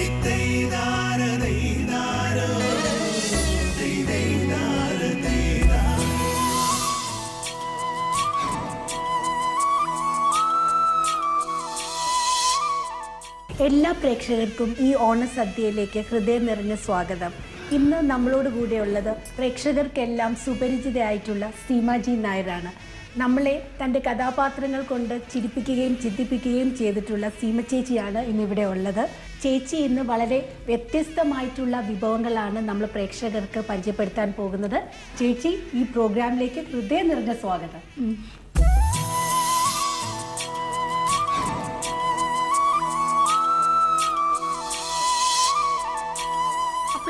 എല്ലാ പ്രേക്ഷകർക്കും ഈ ഓണസദ്യയിലേക്ക് ഹൃദയം നിറഞ്ഞ സ്വാഗതം. ഇന്ന് നമ്മളോട് കൂടെയുള്ളത് പ്രേക്ഷകർക്കെല്ലാം സുപരിചിതയായിട്ടുള്ള സീമാജി നായരാണ്. നമ്മളെ തൻ്റെ കഥാപാത്രങ്ങൾ കൊണ്ട് ചിരിപ്പിക്കുകയും ചിന്തിപ്പിക്കുകയും ചെയ്തിട്ടുള്ള സീമ ചേച്ചിയാണ് ഇന്നിവിടെ ഉള്ളത്. ചേച്ചി ഇന്ന് വളരെ വ്യത്യസ്തമായിട്ടുള്ള വിഭവങ്ങളാണ് നമ്മൾ പ്രേക്ഷകർക്ക് പരിചയപ്പെടുത്താൻ പോകുന്നത്. ചേച്ചി, ഈ പ്രോഗ്രാമിലേക്ക് ഹൃദയം നിറഞ്ഞ സ്വാഗതം.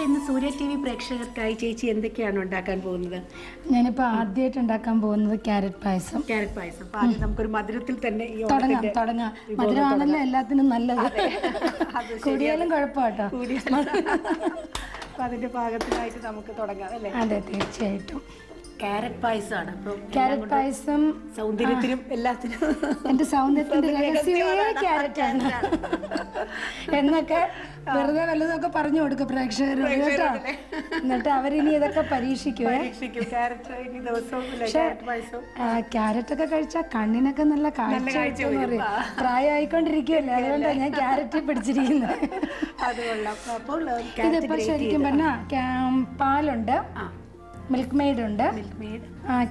ഇന്ന് സൂര്യ ടി വി പ്രേക്ഷകർക്കായി ചേച്ചി എന്തൊക്കെയാണ് ഉണ്ടാക്കാൻ പോകുന്നത്? ഞാനിപ്പോൾ ആദ്യമായിട്ട് ഉണ്ടാക്കാൻ പോകുന്നത് ക്യാരറ്റ് പായസം. ആദ്യം നമുക്കൊരു മധുരത്തിൽ തന്നെ തുടങ്ങാം. മധുരമാണല്ലോ എല്ലാത്തിനും നല്ലത്. കൂടിയാലും കുഴപ്പമാട്ടോ. അതിന്റെ പാകത്തിനായിട്ട് നമുക്ക് തുടങ്ങാം അല്ലേ? അതെ, തീർച്ചയായിട്ടും. ക്യാരറ്റ് പായസമാണ്. ക്യാരറ്റ് പായസം സൗന്ദര്യത്തിനും എല്ലാത്തിനും എന്റെ സൗന്ദര്യത്തിന്റെ രഹസ്യമേ ക്യാരറ്റാണ് എന്നൊക്കെ വെറുതെ വല്ലതൊക്കെ പറഞ്ഞു കൊടുക്കും പ്രേക്ഷകരോട് കേട്ടോ. എന്നിട്ട് അവരിനി ഇതൊക്കെ പരീക്ഷിക്കുവേ. ക്യാരറ്റൊക്കെ കഴിച്ചാൽ കണ്ണിനൊക്കെ നല്ല കാഴ്ച പറയും. പ്രായമായിക്കൊണ്ടിരിക്കുവല്ലേ, അതുകൊണ്ടാണ് ഞാൻ ക്യാരറ്റ് പിടിച്ചിരിക്കുന്നത്. ഇതിപ്പോ ശരിക്കും പറഞ്ഞാൽ പാലുണ്ട്, മിൽക്ക് മെയ്ഡ് ഉണ്ട്,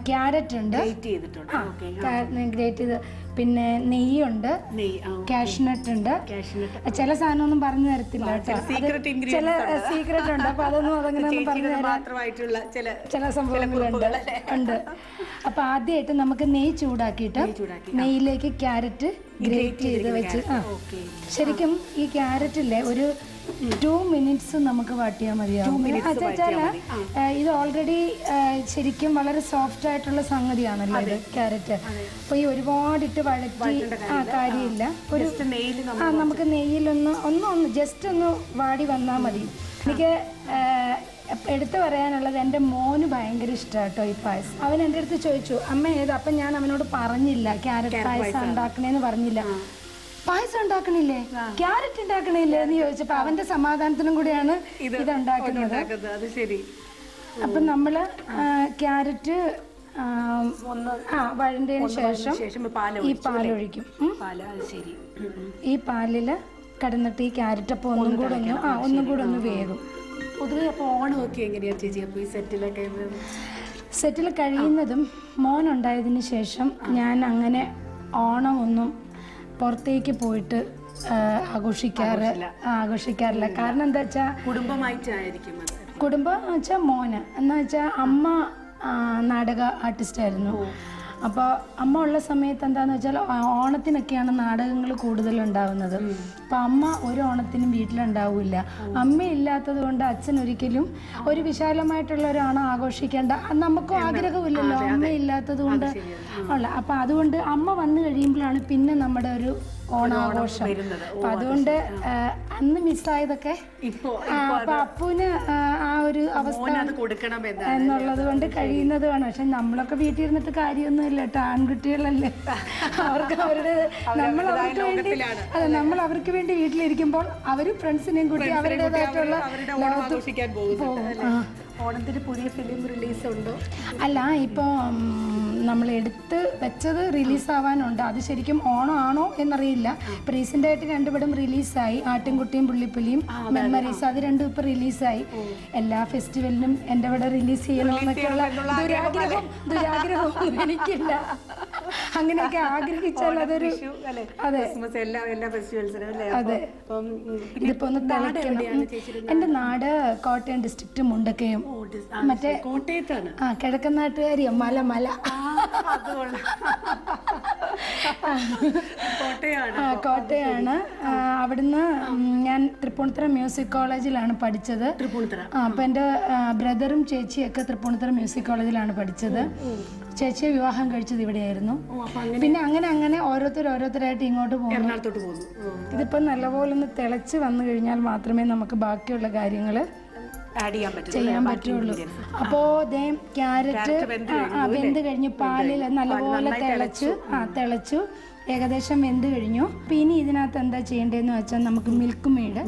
ക്യാരറ്റ് ഉണ്ട്, ഗ്രേറ്റ് ചെയ്ത്, പിന്നെ നെയ്യുണ്ട്, കാഷ്നട്ട് ഉണ്ട്. ചില സാധനമൊന്നും പറഞ്ഞു തരത്തില്ല കേട്ടോ, ചില സീക്രട്ട് ഉണ്ട്. അപ്പൊ അതൊന്നും അതങ്ങനെ പറഞ്ഞു തരാൻ ചില സംഭവങ്ങളുണ്ട്. അപ്പൊ ആദ്യമായിട്ട് നമുക്ക് നെയ്യ് ചൂടാക്കിയിട്ട് നെയ്യിലേക്ക് ക്യാരറ്റ് ഗ്രേറ്റ് ചെയ്ത് വെച്ച് ശരിക്കും ഈ ക്യാരറ്റില്ലേ ഒരു 2 minutes നമുക്ക് വാട്ടിയാൽ മതിയാവും. ഇത് ഓൾറെഡി ശരിക്കും വളരെ സോഫ്റ്റ് ആയിട്ടുള്ള സംഗതിയാണല്ലോ ഇത് ക്യാരറ്റ്. അപ്പൊ ഈ ഒരുപാടിട്ട് വഴറ്റി കാര്യമില്ല. ഒരു നമുക്ക് നെയ്യിലൊന്ന് ജസ്റ്റ് ഒന്ന് വാടി വന്നാൽ മതി. എനിക്ക് എടുത്തു പറയാനുള്ളത്, എൻ്റെ മോന് ഭയങ്കര ഇഷ്ടമാണ് കേട്ടോ ഈ പായസം. അവൻ എൻ്റെ അടുത്ത് ചോദിച്ചു, അമ്മ ഏത്? അപ്പം ഞാൻ അവനോട് പറഞ്ഞില്ല ക്യാരറ്റ് പായസം ഉണ്ടാക്കണേന്ന് പറഞ്ഞില്ല. പായസം ഉണ്ടാക്കണില്ലേ, ക്യാരറ്റ് ഉണ്ടാക്കണില്ലേ എന്ന് ചോദിച്ചപ്പോ അവന്റെ സമാധാനത്തിനും കൂടിയാണ് ഇത് ഉണ്ടാക്കുന്നത്. അപ്പൊ നമ്മള് ക്യാരറ്റ് വഴണ്ടതിന് ശേഷം ഈ പാലൊഴിക്കും. ഈ പാലില് കിടന്നിട്ട് ഈ ക്യാരറ്റ് അപ്പൊ ഒന്നും കൂടെ ഒന്ന് വേകും. പൊതുവെ അപ്പോൾ ഓണമൊക്കെ എങ്ങനെയാ ചേച്ചി? അപ്പോൾ ഈ സെറ്റിൽ കഴിയുന്നതും മോനുണ്ടായതിന് ശേഷം ഞാൻ അങ്ങനെ ഓണം ഒന്നും പുറത്തേക്ക് പോയിട്ട് ആഘോഷിക്കാറില്ല. കാരണം എന്താ വെച്ചാൽ കുടുംബം വെച്ചാൽ മോന് എന്ന് വെച്ചാൽ അമ്മ നാടക ആർട്ടിസ്റ്റായിരുന്നു. അപ്പോൾ അമ്മ ഉള്ള സമയത്ത് എന്താണെന്ന് വെച്ചാൽ ഓണത്തിനൊക്കെയാണ് നാടകങ്ങൾ കൂടുതലുണ്ടാവുന്നത്. അപ്പം അമ്മ ഒരു ഓണത്തിനും വീട്ടിലുണ്ടാവില്ല. അമ്മ ഇല്ലാത്തത് കൊണ്ട് അച്ഛൻ ഒരിക്കലും ഒരു വിശാലമായിട്ടുള്ള ഒരു ഓണം ആഘോഷിക്കേണ്ട നമുക്കും ആഗ്രഹമില്ലല്ലോ, അമ്മ ഇല്ലാത്തത് കൊണ്ട് ഉള്ള. അപ്പം അതുകൊണ്ട് അമ്മ വന്നു കഴിയുമ്പോഴാണ് പിന്നെ നമ്മുടെ ഒരു ഓണാഘോഷം. അപ്പം അതുകൊണ്ട് അന്ന് മിസ്സായതൊക്കെ അപ്പൊ അപ്പൂന് ആ ഒരു അവസ്ഥ എന്നുള്ളത് കൊണ്ട് കഴിയുന്നതുമാണ്. പക്ഷെ നമ്മളൊക്കെ വീട്ടിൽ ഇരുന്നിട്ട് കാര്യമൊന്നും ഇല്ല കേട്ടോ, ആൺകുട്ടികളല്ലേ. അവർക്ക് നമ്മൾ അവർക്ക് വേണ്ടി വീട്ടിലിരിക്കുമ്പോൾ അവര് ഫ്രണ്ട്സിനെയും കൂട്ടി അവരുടേതായിട്ടുള്ള ഓണത്തിന് പുതിയ ഫിലിം റിലീസ് ഉണ്ടോ? അല്ല, ഇപ്പോൾ നമ്മൾ എടുത്ത് വെച്ചത് റിലീസാവാനുണ്ട്. അത് ശരിക്കും ഓണം ആണോ എന്നറിയില്ല. റീസെന്റ് ആയിട്ട് 2 പടം റിലീസായി, ആട്ടിൻകുട്ടിയും പുള്ളിപ്പുലിയും മെമ്മറീസ്. അത് 2 ഇപ്പൊ റിലീസായി. എല്ലാ ഫെസ്റ്റിവലിനും എൻ്റെ ഇവിടെ റിലീസ് ചെയ്യണമെന്നൊക്കെയുള്ള ദുരാഗ്രഹം എനിക്കില്ല. അങ്ങനെയൊക്കെ ആഗ്രഹിച്ചാൽ അതൊരു അതെ. ഇതിപ്പോ ഒന്ന് തിളയ്ക്കണം. എൻ്റെ നാട് കോട്ടയം ഡിസ്ട്രിക്റ്റ് മുണ്ടക്കയം. മറ്റേ കോട്ടയത്താണ്. കിഴക്കൻ നാട്ടുകാരിയ മല കോട്ടയാണ്. അവിടുന്ന് ഞാൻ തൃപ്പൂണിത്തുറ മ്യൂസിക് കോളേജിലാണ് പഠിച്ചത്. അപ്പൊ എൻ്റെ ബ്രദറും ചേച്ചിയൊക്കെ തൃപ്പൂണിത്തുറ മ്യൂസിക് കോളേജിലാണ് പഠിച്ചത്. ചേച്ചിയെ വിവാഹം കഴിച്ചത് ഇവിടെയായിരുന്നു. പിന്നെ അങ്ങനെ ഓരോരുത്തരായിട്ട് ഇങ്ങോട്ട് പോകുന്നു. ഇതിപ്പോ നല്ലപോലെ ഒന്ന് തിളച്ച് വന്നു കഴിഞ്ഞാൽ മാത്രമേ നമുക്ക് ബാക്കിയുള്ള കാര്യങ്ങൾ ചെയ്യാൻ പറ്റുള്ളൂ. അപ്പോ ക്യാരറ്റ് വെന്ത് കഴിഞ്ഞ് പാലിൽ നല്ലപോലെ തിളച്ചു. ഏകദേശം വെന്ത് കഴിഞ്ഞു. അപ്പോൾ ഇനി ഇതിനകത്ത് എന്താ ചെയ്യേണ്ടതെന്ന് വെച്ചാൽ നമുക്ക് മിൽക്ക് മെയ്ഡ്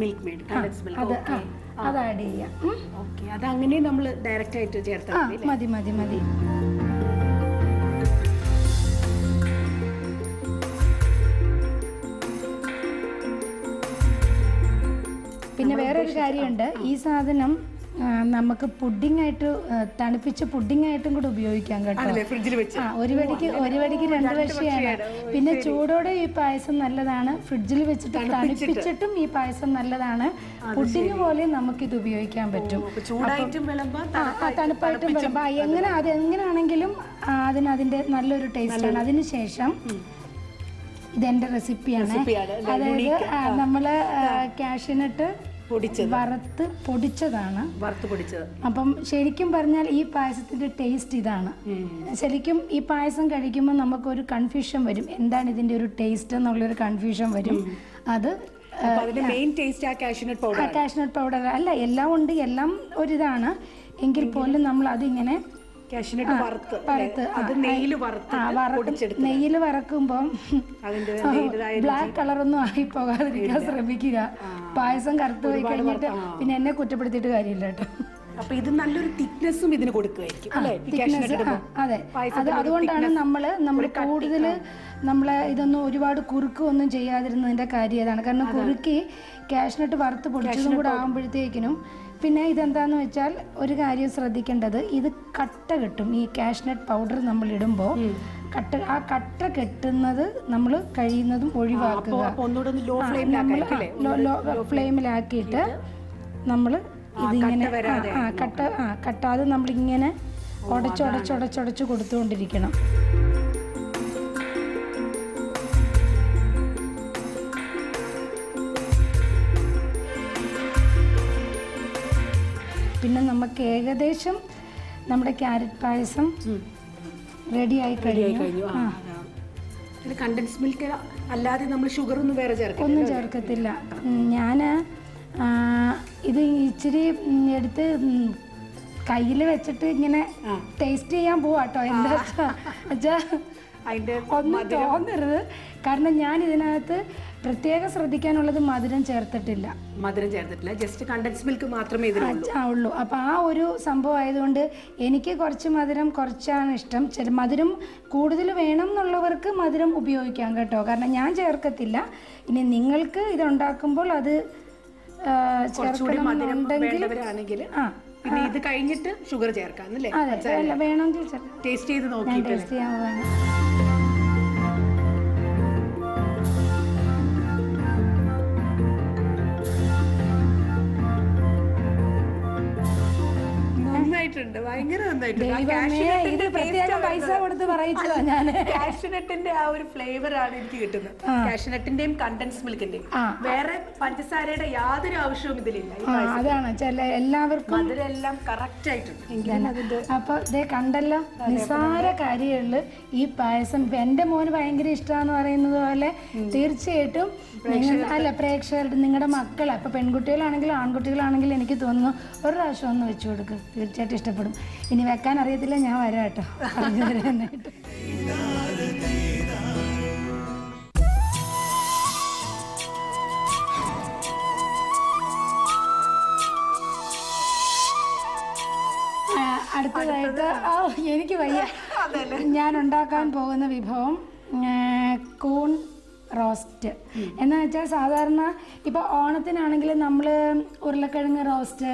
അത് ആഡ് ചെയ്യാം. അത് അങ്ങനെ നമ്മൾ ഡയറക്റ്റ് ആയിട്ട് ചേർത്താൽ മതി മതി മതി. പിന്നെ വേറൊരു കാര്യമുണ്ട്, ഈ സാധനം നമുക്ക് പുഡിംഗ് ആയിട്ട് തണുപ്പിച്ച് പുഡിംഗ് ആയിട്ടും കൂടെ ഉപയോഗിക്കാം കേട്ടോ. ഒരു വടിക്ക് 2 വർഷമാണ്. പിന്നെ ചൂടോടെ ഈ പായസം നല്ലതാണ്, ഫ്രിഡ്ജിൽ വെച്ചിട്ട് തണുപ്പിച്ചിട്ടും ഈ പായസം നല്ലതാണ്. പുഡിംഗ് പോലെ നമുക്കിത് ഉപയോഗിക്കാൻ പറ്റും. തണുപ്പായിട്ടും വിളമ്പാം. അതെങ്ങനെയാണെങ്കിലും അതിന്റെ നല്ലൊരു ടേസ്റ്റാണ്. അതിനുശേഷം ഇതെന്റെ റെസിപ്പിയാണ്. അതായത് നമ്മള് കാഷ്യൂനട്ട് വറുത്ത് പൊടിച്ചതാണ്. അപ്പം ശരിക്കും പറഞ്ഞാൽ ഈ പായസത്തിന്റെ ടേസ്റ്റ് ഇതാണ്. ശരിക്കും ഈ പായസം കഴിക്കുമ്പോൾ നമുക്കൊരു കൺഫ്യൂഷൻ വരും, എന്താണ് ഇതിന്റെ ഒരു ടേസ്റ്റ് എന്നുള്ളൊരു കൺഫ്യൂഷൻ വരും. അത് കാഷ്യൂനട്ട് പൗഡർ അല്ല, എല്ലാം ഉണ്ട്, എല്ലാം ഒരിതാണ്. എങ്കിൽ പോലും നമ്മൾ അതിങ്ങനെ നെയ്യിൽ വറക്കുമ്പോൾ ബ്ലാക്ക് കളറൊന്നും ആയി പോകാതിരിക്കാൻ ശ്രമിക്കുക. പായസം കറുത്ത് പോയി കഴിഞ്ഞിട്ട് പിന്നെ എന്നെ കുറ്റപ്പെടുത്തിയിട്ട് കാര്യമില്ല കേട്ടോ. അപ്പൊ ഇത് നല്ലൊരു തിക്നെസ്സും ഇതിന് കൊടുക്കുമായിരിക്കും. അതെ, അതുകൊണ്ടാണ് നമ്മൾ കൂടുതൽ ഇതൊന്നും ഒരുപാട് കുറുക്കൊന്നും ചെയ്യാതിരുന്നതിന്റെ കാര്യം അതാണ്. കാരണം കുറുക്കി കാഷ്നട്ട് വറുത്ത് പൊടിച്ചതും കൂടെ ആകുമ്പോഴത്തേക്കിനും പിന്നെ ഇതെന്താന്ന് വെച്ചാൽ ഒരു കാര്യം ശ്രദ്ധിക്കേണ്ടത്, ഇത് കട്ട കെട്ടും. ഈ കാഷ്നട്ട് പൗഡർ നമ്മൾ ഇടുമ്പോൾ കട്ട കെട്ടുന്നത് നമ്മൾ കഴിയുന്നതും ഒഴിവാക്കുക. ലോ ഫ്ലെയിമിലാക്കിയിട്ട് നമ്മൾ ഇതിങ്ങനെ കട്ടാതെ നമ്മളിങ്ങനെ ഉടച്ചൊടച്ചൊടച്ചൊടച്ച് കൊടുത്തുകൊണ്ടിരിക്കണം. പിന്നെ നമുക്ക് ഏകദേശം നമ്മുടെ ക്യാരറ്റ് പായസം റെഡിയായി കഴിഞ്ഞു. കണ്ടൻസ് മിൽക്ക് അല്ലാതെ നമ്മൾ ഷുഗർ ഒന്നും ചേർക്കത്തില്ല. ഞാൻ ഇത് ഇച്ചിരി എടുത്ത് കയ്യിൽ വെച്ചിട്ട് ഇങ്ങനെ ടേസ്റ്റ് ചെയ്യാൻ പോവാട്ടോ. എന്താ വെച്ചാൽ ഒന്നും തോന്നരുത്, കാരണം ഞാൻ ഇതിനകത്ത് പ്രത്യേകം ശ്രദ്ധിക്കാനുള്ളത് മധുരം ചേർത്തിട്ടില്ല, ജസ്റ്റ് കണ്ടൻസ് മിൽക്ക് മാത്രമേ ഉള്ളൂ. അപ്പോൾ ആ ഒരു സംഭവം ആയതുകൊണ്ട് എനിക്ക് കുറച്ച് മധുരം കുറച്ചാണ് ഇഷ്ടം. മധുരം കൂടുതൽ വേണം എന്നുള്ളവർക്ക് മധുരം ഉപയോഗിക്കാം കേട്ടോ, കാരണം ഞാൻ ചേർക്കത്തില്ല. ഇനി നിങ്ങൾക്ക് ഇതുണ്ടാക്കുമ്പോൾ അത് ചേർക്കണമെന്നുണ്ടെങ്കിൽ പിന്നെ ഇത് കഴിഞ്ഞിട്ട് ഷുഗർ ചേർക്കാം. അതെ, വേണമെങ്കിൽ ടേസ്റ്റ് ചെയ്ത് നോക്കി ടേസ്റ്റ് ചെയ്യാൻ പോവാണ്. ഇത് പ്രത്യേകം പൈസ കൊടുത്ത് പറയിച്ചതാ ഞാൻ. കാഷ്യൂനട്ടിന്റെ ആ ഒരു ഫ്ലേവർ ആണ് എനിക്ക് കിട്ടുന്നത്. കാഷ്യൂനട്ടിന്റെയും കണ്ടൻസ് മിൽക്കിന്റെയും. വേറെ പഞ്ചസാരയുടെ യാതൊരു ആവശ്യവും ഇതിലില്ല. അതാണ് എല്ലാവർക്കും അതിലെല്ലാം കറക്റ്റ് ആയിട്ടുണ്ട്. അപ്പൊ ഇതേ കണ്ടല്ലോ, നിസ്സാര കാര്യങ്ങളില് ഈ പായസം എന്റെ മോന് ഭയങ്കര ഇഷ്ടമാന്ന് പറയുന്നത് പോലെ തീർച്ചയായിട്ടും പ്രേക്ഷകരുടെ നിങ്ങളുടെ മക്കൾ, ഇപ്പൊ പെൺകുട്ടികളാണെങ്കിലും ആൺകുട്ടികളാണെങ്കിലും എനിക്ക് തോന്നുന്നു ഒരു പ്രാവശ്യം ഒന്ന് വെച്ചു കൊടുക്കും, തീർച്ചയായിട്ടും ഇഷ്ടപ്പെടും. ഇനി വെക്കാൻ അറിയത്തില്ല, ഞാൻ വരാം കേട്ടോ പറഞ്ഞു തരാനായിട്ട്. അടുത്തതായിട്ട് എനിക്ക് വയ്യ, ഞാൻ ഉണ്ടാക്കാൻ പോകുന്ന വിഭവം കൂൺ റോസ്റ്റ്. എന്ന് വെച്ചാൽ സാധാരണ ഇപ്പോൾ ഓണത്തിനാണെങ്കിൽ നമ്മൾ ഉരുളക്കിഴങ്ങ് റോസ്റ്റ്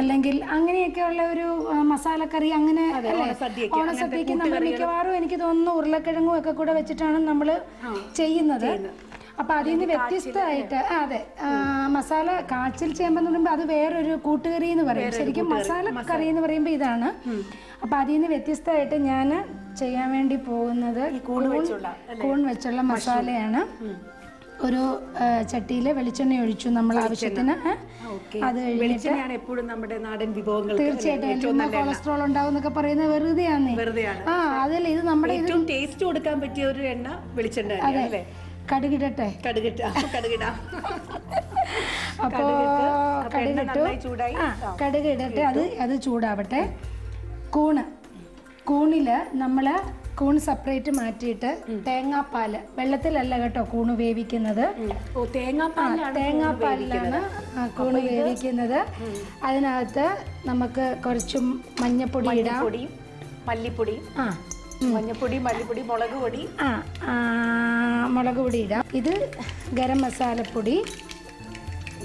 അല്ലെങ്കിൽ അങ്ങനെയൊക്കെയുള്ള ഒരു മസാലക്കറി അങ്ങനെ ഓണസദ്യക്ക് നമ്മൾ മിക്കവാറും എനിക്ക് തോന്നുന്നു ഉരുളക്കിഴങ്ങും ഒക്കെ കൂടെ വെച്ചിട്ടാണ് നമ്മൾ ചെയ്യുന്നത്. അപ്പം അതിൽ നിന്ന് വ്യത്യസ്തമായിട്ട് അതെ, മസാല കാച്ചിൽ ചേമ്പെന്ന് പറയുമ്പോൾ അത് വേറൊരു കൂട്ടുകറി എന്ന് പറയും. ശരിക്കും മസാല കറി എന്ന് പറയുമ്പോൾ ഇതാണ്. അപ്പം അതിൽ നിന്ന് വ്യത്യസ്തമായിട്ട് ഞാൻ ചെയ്യാൻ വേണ്ടി പോകുന്നത് കൂൺ വെച്ചുള്ള മസാലയാണ്. ഒരു ചട്ടിയിൽ വെളിച്ചെണ്ണ ഒഴിച്ചു നമ്മൾ ആവശ്യത്തിന്. അത് എപ്പോഴും നമ്മുടെ നാടൻ വിഭവങ്ങൾ തീർച്ചയായിട്ടും കൊളസ്ട്രോൾ ഉണ്ടാവും എന്നൊക്കെ പറയുന്നത് വെറുതെയാണ്. അതിൽ ഇത് നമ്മുടെ ടേസ്റ്റ് കൊടുക്കാൻ പറ്റിയ ഒരു എണ്ണ വെളിച്ചെണ്ണ. അതെ, കടുകിടട്ടെ. അപ്പോ കടുകിടട്ടെ, അത് ചൂടാവട്ടെ. കൂണില് നമ്മൾ കൂൺ സെപ്പറേറ്റ് മാറ്റിയിട്ട് തേങ്ങാപ്പാല്, വെള്ളത്തിലല്ല കേട്ടോ കൂണ് വേവിക്കുന്നത്, തേങ്ങാപ്പാലിലാണ് കൂണ് വേവിക്കുന്നത്. അതിനകത്ത് നമുക്ക് കുറച്ച് മഞ്ഞപ്പൊടി ഇടാം, മല്ലിപ്പൊടി, മഞ്ഞപ്പൊടി, മല്ലിപ്പൊടി, മുളക് പൊടി, മുളക് പൊടി ഇടാം. ഇത് ഗരം മസാലപ്പൊടി,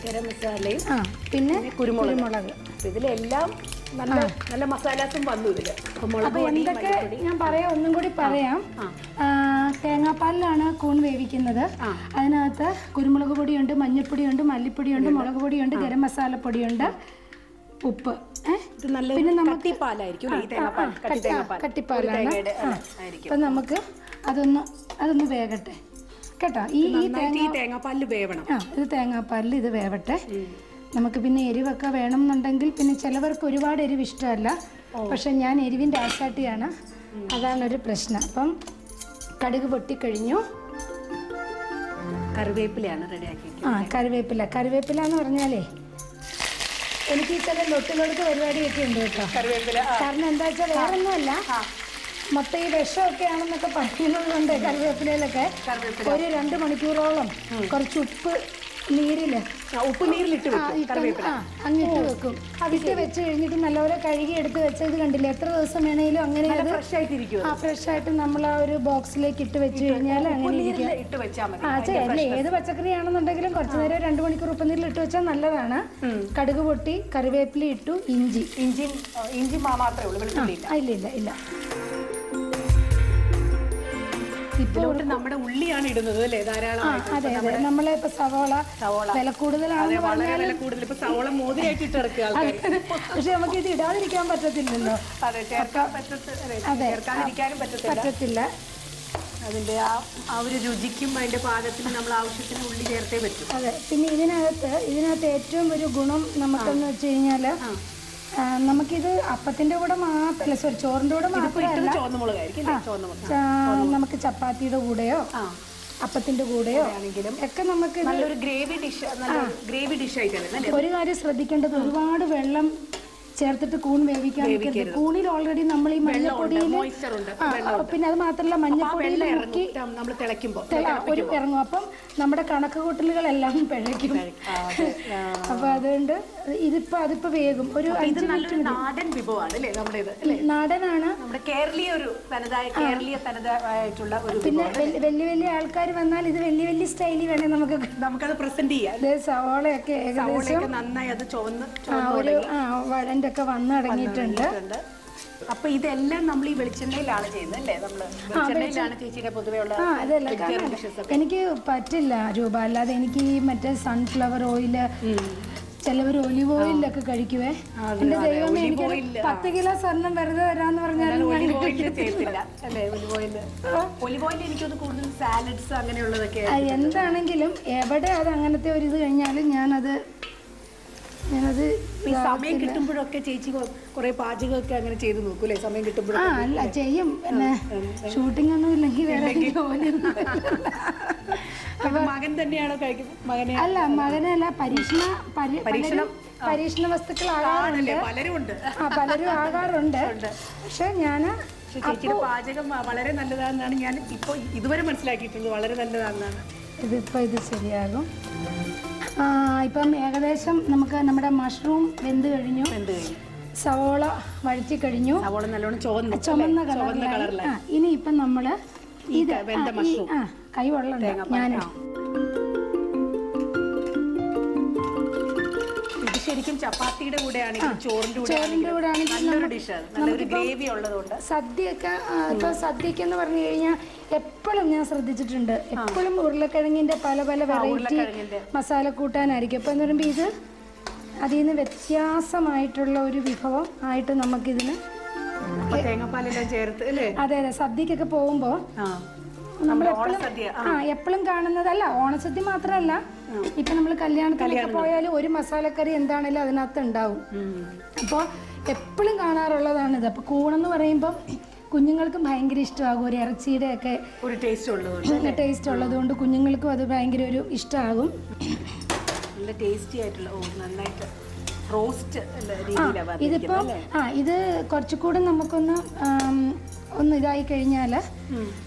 ഗരം മസാലയും പിന്നെ കുരുമുളക്. ഇതിലെല്ലാം നല്ല നല്ല മസാലാസും വന്നു ഇതില്. അപ്പൊ എന്തൊക്കെ ഞാൻ പറയാം, ഒന്നും കൂടി പറയാം. തേങ്ങാപ്പാലിലാണ് കൂൺ വേവിക്കുന്നത്. അതിനകത്ത് കുരുമുളക് പൊടിയുണ്ട്, മഞ്ഞൾപ്പൊടിയുണ്ട്, മല്ലിപ്പൊടിയുണ്ട്, മുളക് പൊടിയുണ്ട്, ഗരം മസാലപ്പൊടിയുണ്ട്, ഉപ്പ്. പിന്നെ നമുക്ക് കട്ടിപ്പാലാണ്. അപ്പൊ നമുക്ക് അതൊന്ന് വേകട്ടെ കേട്ടോ. ഈ തേങ്ങാപ്പാലിൽ വേവണം. ഇത് തേങ്ങാപ്പാലിൽ ഇത് വേവട്ടെ. നമുക്ക് പിന്നെ എരിവൊക്കെ വേണമെന്നുണ്ടെങ്കിൽ, പിന്നെ ചിലവർക്ക് ഒരുപാട് എരിവ് ഇഷ്ടമല്ല, പക്ഷെ ഞാൻ എരിവിൻ്റെ ആശാട്ടിയാണ്, അതാണൊരു പ്രശ്നം. അപ്പം കടുക് പൊട്ടിക്കഴിഞ്ഞു. കറിവേപ്പിലയാണ് റെഡിയാക്കി. കറിവേപ്പില എന്ന് പറഞ്ഞാലേ എനിക്ക് ചില ലൊട്ടുകൾക്ക് പരിപാടിയൊക്കെ ഉണ്ട് കേട്ടോ കറിവേപ്പില. കാരണം എന്താ വെച്ചാൽ വേറൊന്നുമല്ല, മൊത്തം ഈ വിഷമൊക്കെ ആണെന്നൊക്കെ പറയുന്നത് കൊണ്ട് കറിവേപ്പിലയിലൊക്കെ ഒരു 2 മണിക്കൂറോളം കുറച്ച് ഉപ്പ് നീരിലിട്ട് അങ്ങിട്ട് വെക്കും. ഇട്ട് വെച്ച് കഴിഞ്ഞിട്ട് നല്ലപോലെ കഴുകി എടുത്ത് വെച്ച് ഇത് കണ്ടില്ല, എത്ര ദിവസം വേണേലും അങ്ങനെ ഫ്രഷ് ആയിട്ട് നമ്മൾ ആ ഒരു ബോക്സിലേക്ക് ഇട്ട് വെച്ച് കഴിഞ്ഞാൽ അങ്ങനെ ഏത് പച്ചക്കറി ആണെന്നുണ്ടെങ്കിലും കുറച്ച് നേരം 2 മണിക്കൂർ ഉപ്പ് നീരിൽ ഇട്ട് വെച്ചാൽ നല്ലതാണ്. കടുക് പൊട്ടി, കറിവേപ്പില ഇട്ടു, ഇഞ്ചി മാത്രമേ ഉള്ളൂ, ഇല്ല. ഇതിലോട്ട് നമ്മുടെ ഉള്ളിയാണ് ഇടുന്നത് അല്ലേ, ധാരാളം. അതെ, നമ്മളെ ഇപ്പൊ സവോള വില കൂടുതലാണ്, സവോള മോതിരായിട്ട് ഇട്ടെടുക്കുക. പക്ഷെ നമുക്ക് ഇത് ഇടാതിരിക്കാൻ പറ്റത്തില്ലല്ലോ. പറ്റത്തില്ല. അതിന്റെ ആ ഒരു രുചിക്കും അതിന്റെ പാകത്തിനും നമ്മൾ ആവശ്യത്തിന് ഉള്ളി ചേർത്തേ പറ്റും. അതെ. പിന്നെ ഇതിനകത്ത് ഏറ്റവും ഒരു ഗുണം നമുക്കെന്ന് വെച്ച് കഴിഞ്ഞാല്, നമുക്കിത് അപ്പത്തിന്റെ കൂടെ മാത്രമല്ല, ചോറിന്റെ കൂടെ മാത്രമല്ല, നമുക്ക് ചപ്പാത്തിയുടെ കൂടെയോ അപ്പത്തിന്റെ കൂടെയോ ഒക്കെ നമുക്ക് നല്ലൊരു ഗ്രേവി ഡിഷ് ആയിട്ട്. ഒരു കാര്യം ശ്രദ്ധിക്കേണ്ടത്, ഒരുപാട് വെള്ളം ചേർത്തിട്ട് കൂൺ വേവിക്കാൻ വെക്കരുത്. കൂണിൽ ഓൾറെഡി നമ്മൾ ഈ മഞ്ഞപ്പൊടിയിൽ, പിന്നെ അത് മാത്രമല്ല മഞ്ഞപ്പൊടിയിൽ മുക്കി നമ്മൾ തിളയ്ക്കുമ്പോൾ ഇറങ്ങും. അപ്പം നമ്മുടെ കണക്ക് കൂട്ടലുകളെല്ലാം പിഴയ്ക്കും. അപ്പൊ അതുകൊണ്ട് അതിപ്പോ വേഗം ഒരു 5 മിനിറ്റ്. നാടൻ വിഭവമാണ് അല്ലേ നമ്മുടേത്? നാടനാണ്, നമ്മുടെ കേരളീയ തനതായിട്ടുള്ള ഒരു. പിന്നെ വലിയ ആൾക്കാർ വന്നാൽ ഇത് വലിയ സ്റ്റൈലിൽ വേണേ നമുക്കത് പ്രസന്റ് ചെയ്യാം. സവോളയൊക്കെ ഏകദേശം നന്നായി അത് ഒരു വഴന്റെ ഒക്കെ വന്നടങ്ങിയിട്ടുണ്ട്. അപ്പൊ ഇതെല്ലാം നമ്മൾ ഈ വെളിച്ചെണ്ണയിലാണ് ചെയ്യുന്നത് അല്ലേ? വെളിച്ചെണ്ണയിലാണ് ചേച്ചിയുടെ പൊതുവെയുള്ള. എനിക്ക് പറ്റില്ല രൂപ, അല്ലാതെ എനിക്ക് ഈ മറ്റേ സൺഫ്ലവർ ഓയില്, ചിലവർ ഒലിവ് ഓയിലൊക്കെ കഴിക്കുവേ. എന്റെ ദൈവമേ, എനിക്ക് 10 കിലോ സ്വർണം വെറുതെ വരാന്ന് പറഞ്ഞാലും എന്താണെങ്കിലും എവിടെ അത് അങ്ങനത്തെ ഒരു ഇത് കഴിഞ്ഞാലും ഞാനത് സമയം കിട്ടുമ്പോഴൊക്കെ ചേച്ചി കുറെ പാചകമൊക്കെ അങ്ങനെ ചെയ്ത് നോക്കൂലേ? സമയം കിട്ടുമ്പോഴൊക്കെ അല്ല ചെയ്യും. പിന്നെ ഷൂട്ടിംഗ് ഒന്നും ഇല്ലെങ്കിൽ വേറെ മകൻ തന്നെയാണോ കഴിക്കുന്നത്? മകനെ അല്ല, മകനല്ല, പരീക്ഷണ വസ്തുക്കളാകാറുണ്ട്, പലരും ആകാറുണ്ട്. പക്ഷെ ചേച്ചിയുടെ പാചകം വളരെ നല്ലതാണെന്നാണ് ഞാൻ ഇപ്പൊ ഇതുവരെ മനസ്സിലാക്കിയിട്ടുള്ളത്. വളരെ നല്ലതാണെന്നാണ്. ഇത് ശരിയാകും. ഇപ്പം ഏകദേശം നമുക്ക് നമ്മുടെ മഷ്റൂം വെന്ത് കഴിഞ്ഞു, സവോള വഴറ്റി കഴിഞ്ഞു, ചുമന്ന കളറിലായി. ഇനി ഇപ്പം നമ്മള് കൈ വെള്ളം ഞാൻ ശരിക്കും ചപ്പാത്തിയുടെ കൂടെയാണെങ്കിൽ ചോറിന്റെ കൂടെ നല്ലൊരു ഡിഷാണ്. നല്ലൊരു ഗ്രേവി ഉള്ളതുകൊണ്ട്. സദ്യക്ക് എന്ന് പറഞ്ഞു കഴിഞ്ഞാൽ എപ്പോഴും ഞാൻ ശ്രദ്ധിച്ചിട്ടുണ്ട്, എപ്പോഴും ഉരുളക്കിഴങ്ങിന്റെ പല വെറൈറ്റി മസാല കൂട്ടാനായിരിക്കും. അപ്പൊ എന്ന് പറയുമ്പോൾ ഇത് അതിൽ നിന്ന് വ്യത്യാസമായിട്ടുള്ള ഒരു വിഭവം ആയിട്ട് നമുക്കിതിന് തേങ്ങാപ്പാലെല്ലാം ചേർത്ത് അല്ലേ? അതെ. സദ്യക്കൊക്കെ പോകുമ്പോ നമ്മൾ എപ്പോഴും കാണുന്നതല്ല, ഓണസദ്യ മാത്രമല്ല, ഇപ്പൊ നമ്മൾ കല്യാണത്തിലൊക്കെ പോയാലും ഒരു മസാലക്കറി എന്താണേലും അതിനകത്ത് ഉണ്ടാവും. അപ്പോൾ എപ്പോഴും കാണാറുള്ളതാണിത്. അപ്പൊ കൂണെന്ന് പറയുമ്പോൾ കുഞ്ഞുങ്ങൾക്കും ഭയങ്കര ഇഷ്ടമാകും. ഒരു ഇറച്ചിയുടെ ഒക്കെ ഒരു ടേസ്റ്റ് ഉള്ളതുകൊണ്ട് കുഞ്ഞുങ്ങൾക്കും അത് ഭയങ്കര ഒരു ഇഷ്ടമാകും. നല്ല ടേസ്റ്റി ആയിട്ടുള്ള നന്നായിട്ട് റോസ്റ്റ് ഇതിപ്പോ ഇത് കുറച്ചുകൂടെ നമുക്കൊന്ന് ഒന്ന് ഇതായി കഴിഞ്ഞാൽ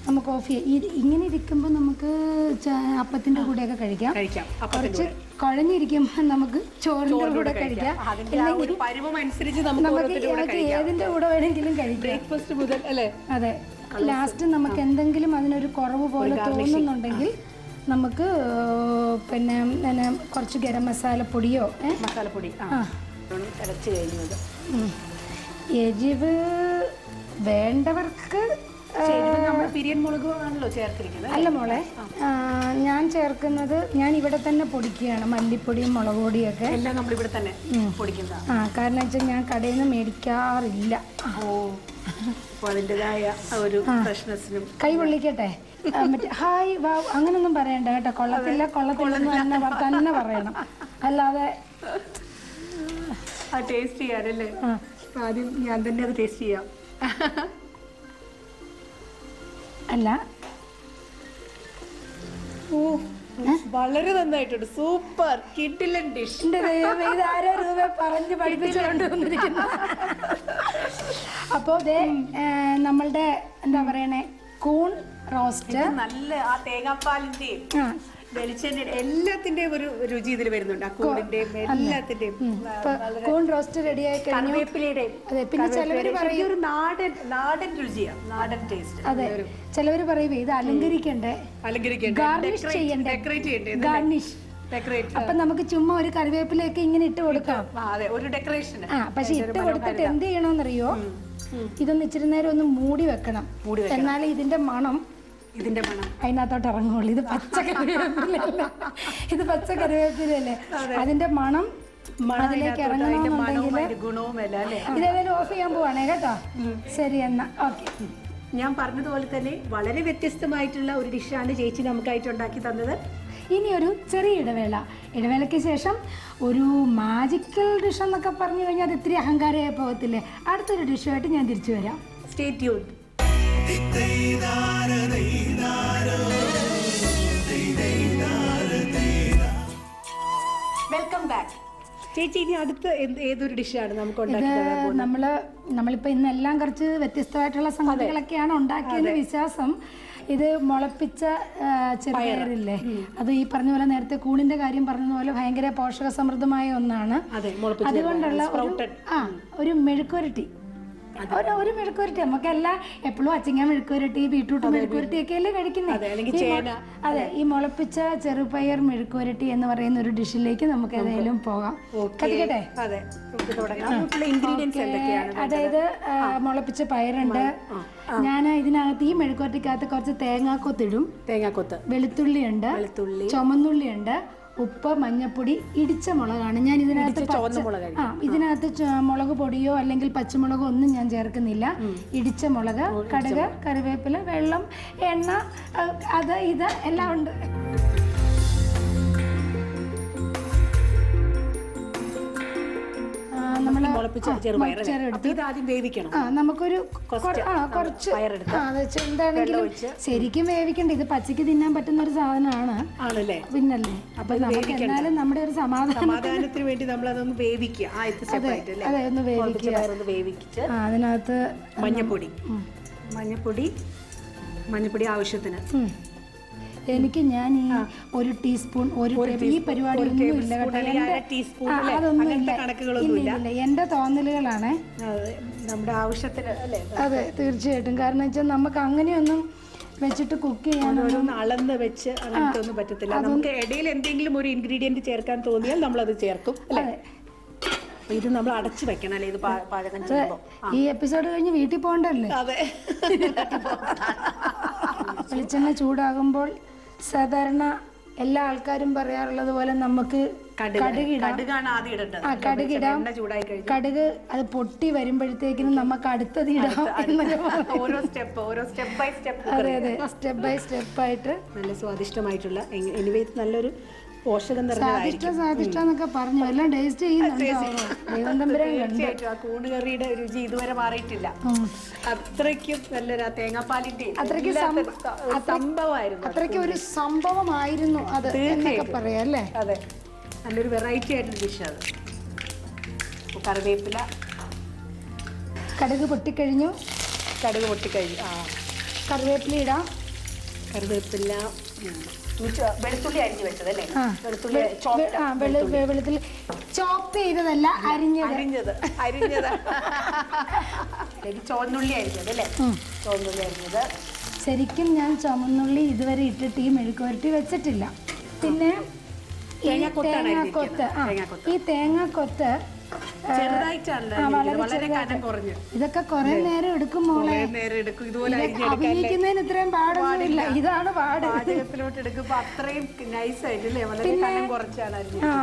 നമുക്ക് ഓഫ് ചെയ്യാം. ഇങ്ങനെ ഇരിക്കുമ്പോൾ നമുക്ക് അപ്പത്തിൻ്റെ കൂടെയൊക്കെ കഴിക്കാം. കുറച്ച് കുഴഞ്ഞിരിക്കുമ്പോൾ നമുക്ക് ചോറിൻ്റെ കൂടെ കഴിക്കാം. നമുക്ക് ഏതിൻ്റെ കൂടെ വേണമെങ്കിലും കഴിക്കാം. ബ്രേക്ക്ഫാസ്റ്റ് മുതൽ അല്ലേ? അതെ. ലാസ്റ്റ് നമുക്ക് എന്തെങ്കിലും അതിനൊരു കുറവ് പോലെ തോന്നുന്നുണ്ടെങ്കിൽ നമുക്ക് പിന്നെ കുറച്ച് ഗരം മസാലപ്പൊടിയോ മസാലപ്പൊടി അരച്ച് കഴിഞ്ഞത്. എരിവ് വേണ്ടവർക്ക് പിരിയൻ മുളക് ആണല്ലോ ചേർത്തിരിക്കുന്നത്. അല്ല മോളെ, ഞാൻ ചേർക്കുന്നത് ഞാൻ ഇവിടെ തന്നെ പൊടിക്കുകയാണ്. മല്ലിപ്പൊടിയും മുളക് പൊടിയൊക്കെ എല്ലാം നമ്മൾ ഇവിടെ തന്നെ പൊടിക്കുന്നതാണ്. കാരണം വെച്ചാൽ ഞാൻ കടയിൽ നിന്ന് മേടിക്കാറില്ല. അതിൻ്റെതായ ഒരു ഫ്രഷ്നെസ്സിനും. കൈ പൊള്ളിക്കട്ടെ, മറ്റേ ഹായ് വാ അങ്ങനൊന്നും പറയണ്ട കേട്ടോ. കൊള്ളത്തില്ല തന്നെ പറയണം, അല്ലാതെ ടേസ്റ്റ് ചെയ്യാനല്ലേ. ആദ്യം ഞാൻ തന്നെ അത് ടേസ്റ്റ് ചെയ്യാം. അല്ല, വളരെ നന്നായിട്ടുണ്ട്. സൂപ്പർ കിഡിലൻ ഡിഷ്. ഇത് ആരോ രൂപ പറഞ്ഞ് പഠിപ്പിച്ചുകൊണ്ട് വന്നിരിക്കുന്നു. അപ്പോൾ നമ്മളുടെ എന്താ പറയണേ, കൂൺ റോസ്റ്റ് നല്ല ആ തേങ്ങാപ്പാലിന്റെയും വെളിച്ചെണ്ണ എല്ലാത്തിന്റെയും ഒരു രുചി ഇതിൽ വരുന്നുണ്ട്. ആ കൂടിന്റെയും എല്ലാത്തിന്റെയും. കൂൺ റോസ്റ്റ് റെഡിയായി കഴിഞ്ഞു. അതെ, പിന്നെ ചിലവർ പറയും ഒരു നാടൻ രുചിയാണ്, നാടൻ ടേസ്റ്റ്. അതെ, ചിലവർ പറയും ഇത് അലങ്കരിക്കണ്ടേ, ഗാർണിഷ് ചെയ്യണ്ടേ, ഗാർണിഷ്. അപ്പൊ നമുക്ക് ചുമ്മാ ഒരു കറിവേപ്പിലേക്ക് ഇങ്ങനെ ഇട്ട് കൊടുക്കാം. ഒരു ഡെക്കറേഷൻ. പക്ഷെ ഇട്ട് കൊടുത്തിട്ട് എന്ത് ചെയ്യണമെന്നറിയോ, ഇതൊന്ന് ഇച്ചിരി നേരം ഒന്ന് മൂടി വെക്കണം. എന്നാലും ഇതിന്റെ മണം അതിനകത്തോട്ട് ഇറങ്ങുള്ളൂ. ഇത് പച്ച കറിവേപ്പിലല്ലേ, ഇത് പച്ച കറിവേപ്പിലല്ലേ, അതിന്റെ മണം അതിലേക്ക് ഇറങ്ങണമെന്നുണ്ടെങ്കിൽ ഇതേതായാലും ഓഫ് ചെയ്യാൻ പോവാണേ കേട്ടോ. ശരി, എന്നാ ഓക്കെ. ഞാൻ പറഞ്ഞതുപോലെ തന്നെ വളരെ വ്യത്യസ്തമായിട്ടുള്ള ഒരു ഡിഷാണ് ചേച്ചി നമുക്കായിട്ട് ഉണ്ടാക്കി തന്നത്. ഇനി ഒരു ചെറിയ ഇടവേളയ്ക്ക് ശേഷം ഒരു മാജിക്കൽ ഡിഷ് എന്നൊക്കെ പറഞ്ഞു കഴിഞ്ഞാൽ അത് ഇത്തിരി അഹങ്കാരമായി പോകത്തില്ലേ. അടുത്തൊരു ഡിഷുമായിട്ട് ഞാൻ തിരിച്ചു വരാം. Stay tuned. Welcome back. ചേച്ചി, ഇനി അടുത്ത ഏതൊരു ഡിഷാണ് നമുക്ക് ഉണ്ടാക്കിയത്? നമ്മളിപ്പോൾ ഇന്നെല്ലാം കുറച്ച് വ്യത്യസ്തമായിട്ടുള്ള സംഗതികളൊക്കെയാണ് ഉണ്ടാക്കിയതിന് വിശ്വാസം. ഇത് മുളപ്പിച്ച ചെറുപയറില്ലേ, അത് ഈ പറഞ്ഞ പോലെ നേരത്തെ കൂണിന്റെ കാര്യം പറഞ്ഞതുപോലെ ഭയങ്കര പോഷക സമൃദ്ധമായ ഒന്നാണ്. അതുകൊണ്ടുള്ള ഒരു മെഴുക്കുവരട്ടി, ഒരു മെഴുക്കുവരട്ടി. നമുക്കെല്ലാം എപ്പോഴും അച്ചിങ്ങ മെഴുക്കുവരട്ടി, ബീട്രൂട്ട് മെഴുക്കുവരട്ടി ഒക്കെ അല്ലേ കഴിക്കുന്നത്. അതെ, ഈ മുളപ്പിച്ച ചെറുപയർ മെഴുക്കുവരട്ടി എന്ന് പറയുന്ന ഒരു ഡിഷിലേക്ക് നമുക്ക് ഏതായാലും പോകാം. കത്തിക്കട്ടെ? അതായത് മുളപ്പിച്ച പയറുണ്ട്. ഞാൻ ഇതിനകത്ത് ഈ മെഴുക്കുവരട്ടിക്കകത്ത് കുറച്ച് തേങ്ങാക്കൊത്തിടും. വെളുത്തുള്ളി ഉണ്ട്, ചുമന്നുള്ളിയുണ്ട്, ഉപ്പ്, മഞ്ഞപ്പൊടി, ഇടിച്ച മുളകാണ് ഞാൻ ഇതിനകത്ത്. ഇതിനകത്ത് മുളക് പൊടിയോ അല്ലെങ്കിൽ പച്ചമുളകോ ഒന്നും ഞാൻ ചേർക്കുന്നില്ല. ഇടിച്ച മുളക്, കടുക്, കറിവേപ്പില, വെള്ളം, എണ്ണ, അത് ഇത് എല്ലാം ഉണ്ട്. നമുക്കൊരു കുറച്ച് എന്താണെങ്കിലും ശരിക്കും വേവിക്കണ്ട. ഇത് പച്ചക്ക് തിന്നാൻ പറ്റുന്ന ഒരു സാധനമാണ്, പിന്നല്ലേ. അപ്പൊ നമുക്ക് എന്നാലും നമ്മുടെ ഒരു സമാധാനത്തിന് വേണ്ടി നമ്മൾ അതൊന്ന് വേവിക്കുക. അതെ, ഒന്ന് വേവിക്കുക. അതിനകത്ത് മഞ്ഞപ്പൊടി ആവശ്യത്തിന്. എനിക്ക് ഞാൻ ഈ ഒരു ടീസ്പൂൺ, ഈ പരിപാടി ഒന്നും ഇല്ല കേട്ടോ. അതൊന്നും ഇല്ല, എന്റെ തോന്നലുകളാണ്, നമ്മുടെ ആവശ്യത്തിന്. അതെ, തീർച്ചയായിട്ടും. കാരണം വെച്ചാൽ നമുക്ക് അങ്ങനെയൊന്നും വെച്ചിട്ട് കുക്ക് ചെയ്യാൻ അളന്ന് വെച്ച് അങ്ങനത്തെ ഒന്നും പറ്റത്തില്ല. നമുക്ക് ഇടയിൽ എന്തെങ്കിലും ഒരു ഇൻഗ്രീഡിയന്റ് ചേർക്കാൻ തോന്നിയാൽ നമ്മളത് ചേർക്കും, അല്ലേ? ഇത് നമ്മൾ അടച്ചു വെക്കണം, അല്ലേ? ഇത് പാചകം ചെയ്യുമ്പോൾ. ഈ എപ്പിസോഡ് കഴിഞ്ഞ് വീട്ടിൽ പോകണ്ടല്ലേ? അതെ. വെളിച്ചെണ്ണ ചൂടാകുമ്പോൾ സാധാരണ എല്ലാ ആൾക്കാരും പറയാറുള്ളത് പോലെ നമുക്ക് കടുകിടാം. കടുക് അത് പൊട്ടി വരുമ്പോഴത്തേക്കിനും നമുക്ക് അടുത്തത് ഇടാം. അതെ അതെ, സ്റ്റെപ്പ് ബൈ സ്റ്റെപ്പ് ആയിട്ട്. നല്ല സ്വാദിഷ്ടമായിട്ടുള്ള, നല്ലൊരു പോഷകം സ്വാദിഷ്ടന്നൊക്കെ പറഞ്ഞു എല്ലാം ടേസ്റ്റ് ചെയ്യുന്നുണ്ട്. കൂണുകറിയുടെ രുചി ഇതുവരെ മാറിയിട്ടില്ല. അത്രയ്ക്കും നല്ലൊരു തേങ്ങാപ്പാലിന്റെ സംഭവമായിരുന്നു. അത്രയ്ക്ക് ഒരു സംഭവമായിരുന്നു അത് എന്നൊക്കെ പറയാം, അല്ലേ? അതെ, നല്ലൊരു വെറൈറ്റി ആയിട്ടുള്ള ഡിഷ് അത്. കറിവേപ്പില, കടുക് പൊട്ടിക്കഴിഞ്ഞു. കടുക് പൊട്ടിക്കഴിഞ്ഞു. കറിവേപ്പില ഇടാം. കറിവേപ്പില, വെളുത്തുള്ളി അരിഞ്ഞ് വെച്ചതല്ലേ? വെളുത്തുള്ളി ചോപ്പ് ചെയ്തതല്ല, അരിഞ്ഞത്. ചുവന്നുള്ളി അരിഞ്ഞത് അല്ലേ? ചുവന്നുള്ളി അരിഞ്ഞത്. ശരിക്കും ഞാൻ ചുമന്നുള്ളി ഇതുവരെ ഇട്ടിട്ട് ഈ മെഴുക്കുവരട്ടി വെച്ചിട്ടില്ല. പിന്നെ തേങ്ങാക്കൊത്ത്, ഈ തേങ്ങാക്കൊത്ത് ഇതൊക്കെ കുറെ നേരം എടുക്കും മോളെ. അഭിനയിക്കുന്നതിന് ഇത്രയും പാടൊന്നുമില്ല, ഇതാണ് പാട്.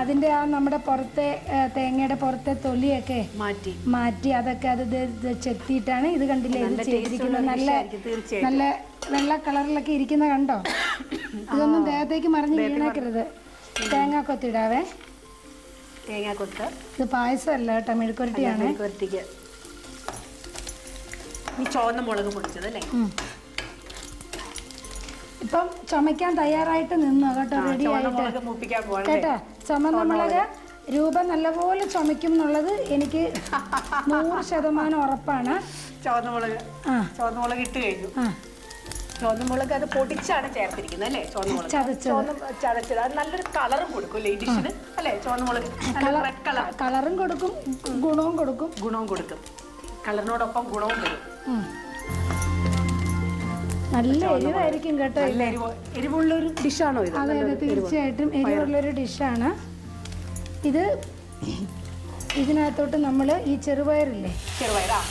അതിന്റെ ആ നമ്മുടെ പുറത്തെ തേങ്ങയുടെ പുറത്തെ തൊലിയൊക്കെ മാറ്റി അതൊക്കെ അത് ചെത്തിയിട്ടാണ് ഇത്. കണ്ടില്ലേ ഇത് ചെയ്തിരിക്കുന്നത്? നല്ല വെള്ള കളറിലൊക്കെ ഇരിക്കുന്ന കണ്ടോ? ഇതൊന്നും ദേഹത്തേക്ക് മറിഞ്ഞ് വീണേക്കരുത്. തേങ്ങാക്കൊത്തിടാവേ. തേങ്ങാക്കൊത്ത്. ഇത് പായസമല്ല കേട്ടോ, മെഴുക്കുവരട്ടിയാണ്. മെഴുക്കുവരട്ടിക്ക് ഈ ചുവന്ന മുളക് പൊടിച്ചതല്ലേ? ഇപ്പം ചുമക്കാൻ തയ്യാറായിട്ട് നിന്നു കേട്ടോ, റെഡി ആയിട്ട് കേട്ടോ. ചുമന്ന മുളക് രൂപ നല്ലപോലെ ചുമക്കും എന്നുള്ളത് എനിക്ക് 100% ഉറപ്പാണ്. ചുവന്ന മുളക് ഇട്ട് കഴിഞ്ഞു. ചുവന്ന മുളക് അത് പൊടിച്ചാണ് ചേർത്തിരിക്കുന്നത് അല്ലേ? ചതച്ചത്. അത് നല്ലൊരു കളറും കൊടുക്കും ഈ ഡിഷിന് അല്ലേ? ചുവന്ന മുളക് കളറും കൊടുക്കും, ഗുണവും കൊടുക്കും. കളറിനോടൊപ്പം ഗുണവും വരും. നല്ല എരിവായിരിക്കും കേട്ടോ. എരിവുള്ളൊരു ഡിഷാണോ ഇത്? അതെ അതെ, തീർച്ചയായിട്ടും എരിവുള്ളൊരു ഡിഷാണ് ഇത്. ഇതിനകത്തോട്ട് നമ്മൾ ഈ ചെറുപയറില്ലേ, ചെറുപയറാ,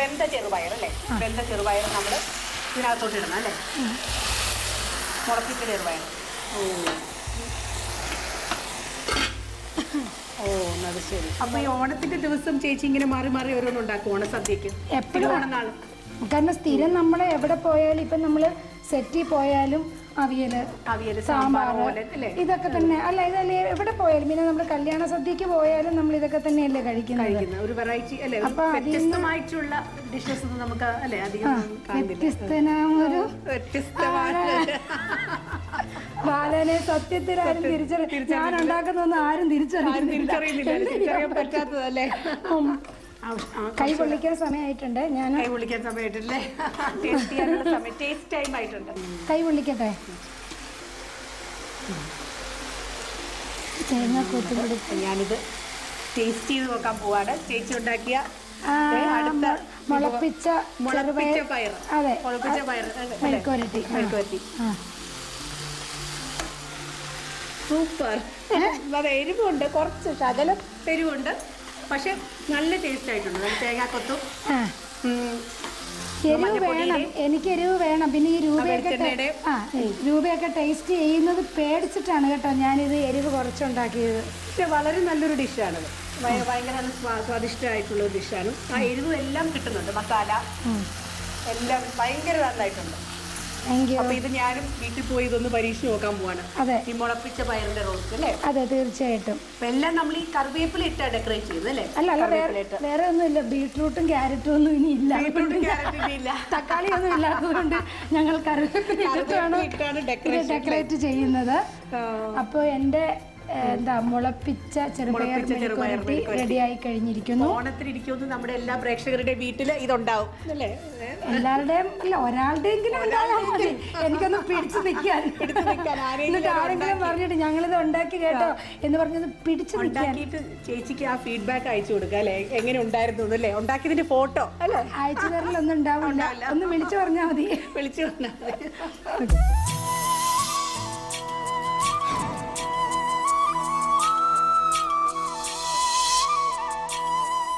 വെന്ത ചെറുപയർ അല്ലേ? വെന്ത ചെറുപയർ നമ്മൾ ഇതിനകത്തോട്ട് ഇടണം അല്ലേ? മുളപ്പിച്ച ചെറുപയർ. അത് ശരി. അപ്പൊ ഈ ഓണത്തിന്റെ ദിവസം ചേച്ചി ഇങ്ങനെ മാറി മാറി ഓരോന്നും ഉണ്ടാക്കും ഓണസദ്യക്ക് എപ്പോഴും? ഓണനാൾ കാരണം സ്ഥിരം നമ്മൾ എവിടെ പോയാലും, ഇപ്പം നമ്മൾ സെറ്റിൽ പോയാലും അവിയല്, സാമ്പാർ, ഇതൊക്കെ തന്നെ അല്ല. ഇതല്ലേ എവിടെ പോയാലും. പിന്നെ നമ്മൾ കല്യാണ സദ്യക്ക് പോയാലും നമ്മൾ ഇതൊക്കെ തന്നെയല്ലേ കഴിക്കുന്നത്. ഒരു വെറൈറ്റി അല്ലേ? അപ്പൊ വ്യത്യസ്തമായിട്ടുള്ള ഡിഷസ് നമുക്ക് അല്ലേ അധികം ബാലനെ സത്യത്തിൽ ആരും തിരിച്ചറിയും. ഞാൻ ഉണ്ടാക്കുന്നൊന്നും ആരും തിരിച്ചറിയാൻ പറ്റാത്തതല്ലേ? കൈ പൊള്ളിക്കാൻ സമയമായിട്ടുണ്ട്. ഞാൻ കൈ പൊള്ളിക്കാൻ സമയമായിട്ടില്ലേ? ടേസ്റ്റ് ടൈം ആയിട്ടുണ്ട്. കൈ പൊള്ളിക്കട്ടെ. തേങ്ങാക്കൊത്ത് കൊടുത്ത് ഞാനിത് ടേസ്റ്റ് ചെയ്ത് നോക്കാൻ പോവാണ്. ചേച്ചി ഉണ്ടാക്കിയ മുളപ്പിച്ച പയർ. അതെ, മുളപ്പിച്ച പയർ മെഴുക്കുവരട്ടി. സൂപ്പർ. അത് എരിവുണ്ട്, കുറച്ച് ശകലം എരിവുണ്ട്, പക്ഷെ നല്ല ടേസ്റ്റ് ആയിട്ടുണ്ട്. തേങ്ങാക്കൊത്തും എരിവ് വേണം, എനിക്ക് എരിവ് വേണം. പിന്നെ ഈ രൂപയൊക്കെ ടേസ്റ്റ് ചെയ്യുന്നത് പേടിച്ചിട്ടാണ് കേട്ടോ ഞാനിത് എരിവ് കുറച്ചുണ്ടാക്കിയത്. പക്ഷെ വളരെ നല്ലൊരു ഡിഷാണത്. ഭയങ്കര സ്വാദിഷ്ടമായിട്ടുള്ള ഒരു ഡിഷാണ്. ആ എരിവ് എല്ലാം കിട്ടുന്നുണ്ട്, മസാല എല്ലാം ഭയങ്കര നന്നായിട്ടുണ്ട്. അപ്പൊ ഇത് ഞാനും വീട്ടിൽ പോയി ഇതൊന്ന് പരീക്ഷിച്ച് നോക്കാൻ പോവാണ്. അതെ, ഈ മുളപ്പിച്ച പയറിന്റെ റോസ്റ്റ് അല്ലേ? അതെ, തീർച്ചയായിട്ടും. എല്ലാം നമ്മൾ ഈ കറിവേപ്പില ഇട്ടാ ഡെക്കറേറ്റ് ചെയ്തത് അല്ലേ? അല്ല, വേറെ ഒന്നും ഇല്ല. ബീട്രൂട്ടും ക്യാരറ്റും ഒന്നും ഇനി ഇല്ല. തക്കാളി ഒന്നും ഇല്ലാത്തതുകൊണ്ട് ഞങ്ങൾ കറിവേപ്പില ഡെക്കറേറ്റ് ചെയ്യുന്നത്. അപ്പൊ എന്റെ മുളപ്പിച്ച ചെറുപയർ മെഴുക്കുവരട്ടി റെഡിയായി കഴിഞ്ഞിരിക്കുന്നു. ഓണത്തിനിരിക്കുന്നു നമ്മുടെ എല്ലാ പ്രേക്ഷകരുടെയും വീട്ടിൽ ഇതുണ്ടാവും അല്ലേ? എല്ലാവരുടെയും അല്ല, ഒരാളുടെയെങ്കിലും എനിക്കൊന്ന് പിടിച്ചു നിൽക്കാൻ. എന്നിട്ട് ആരെങ്കിലും പറഞ്ഞിട്ട് ഞങ്ങളിത് ഉണ്ടാക്കി കേട്ടോ എന്ന് പറഞ്ഞത് പിടിച്ചു നിൽക്കാൻ. ചേച്ചിക്ക് ആ ഫീഡ്ബാക്ക് അയച്ചു കൊടുക്കുക അല്ലേ? എങ്ങനെ ഉണ്ടായിരുന്നു അല്ലേ? ഉണ്ടാക്കിയതിന്റെ ഫോട്ടോ അല്ലേ? അയച്ചു തരലൊന്നും ഉണ്ടാവില്ല, ഒന്ന് വിളിച്ചു പറഞ്ഞാൽ മതി. വിളിച്ചു പറഞ്ഞാൽ മതി.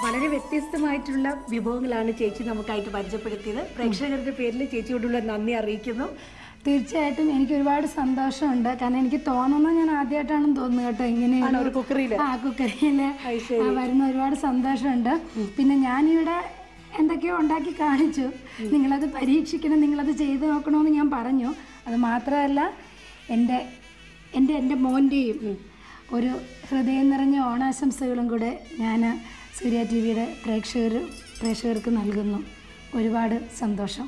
വളരെ വ്യത്യസ്തമായിട്ടുള്ള വിഭവങ്ങളാണ് ചേച്ചി നമുക്കായിട്ട് പരിചയപ്പെടുത്തിയത്. പ്രേക്ഷകരുടെ പേരിൽ ചേച്ചിയോടുള്ള നന്ദി അറിയിക്കുന്നു. തീർച്ചയായിട്ടും എനിക്ക് ഒരുപാട് സന്തോഷമുണ്ട്. കാരണം എനിക്ക് തോന്നുന്നത് ഞാൻ ആദ്യമായിട്ടാണെന്ന് തോന്നുന്നു കേട്ടോ ഇങ്ങനെയാണ് ഒരു കുക്കറിയിൽ വരുന്ന. ഒരുപാട് സന്തോഷമുണ്ട്. പിന്നെ ഞാനിവിടെ എന്തൊക്കെയോ ഉണ്ടാക്കി കാണിച്ചു. നിങ്ങളത് പരീക്ഷിക്കണം, നിങ്ങളത് ചെയ്ത് നോക്കണമെന്ന് ഞാൻ പറഞ്ഞു. അത് മാത്രമല്ല എൻ്റെ മോൻ്റെയും ഒരു ഹൃദയം നിറഞ്ഞ ഓണാശംസകളും കൂടെ ഞാൻ സൂര്യ TV യുടെ പ്രേക്ഷകർക്ക് നൽകുന്നു. ഒരുപാട് സന്തോഷം.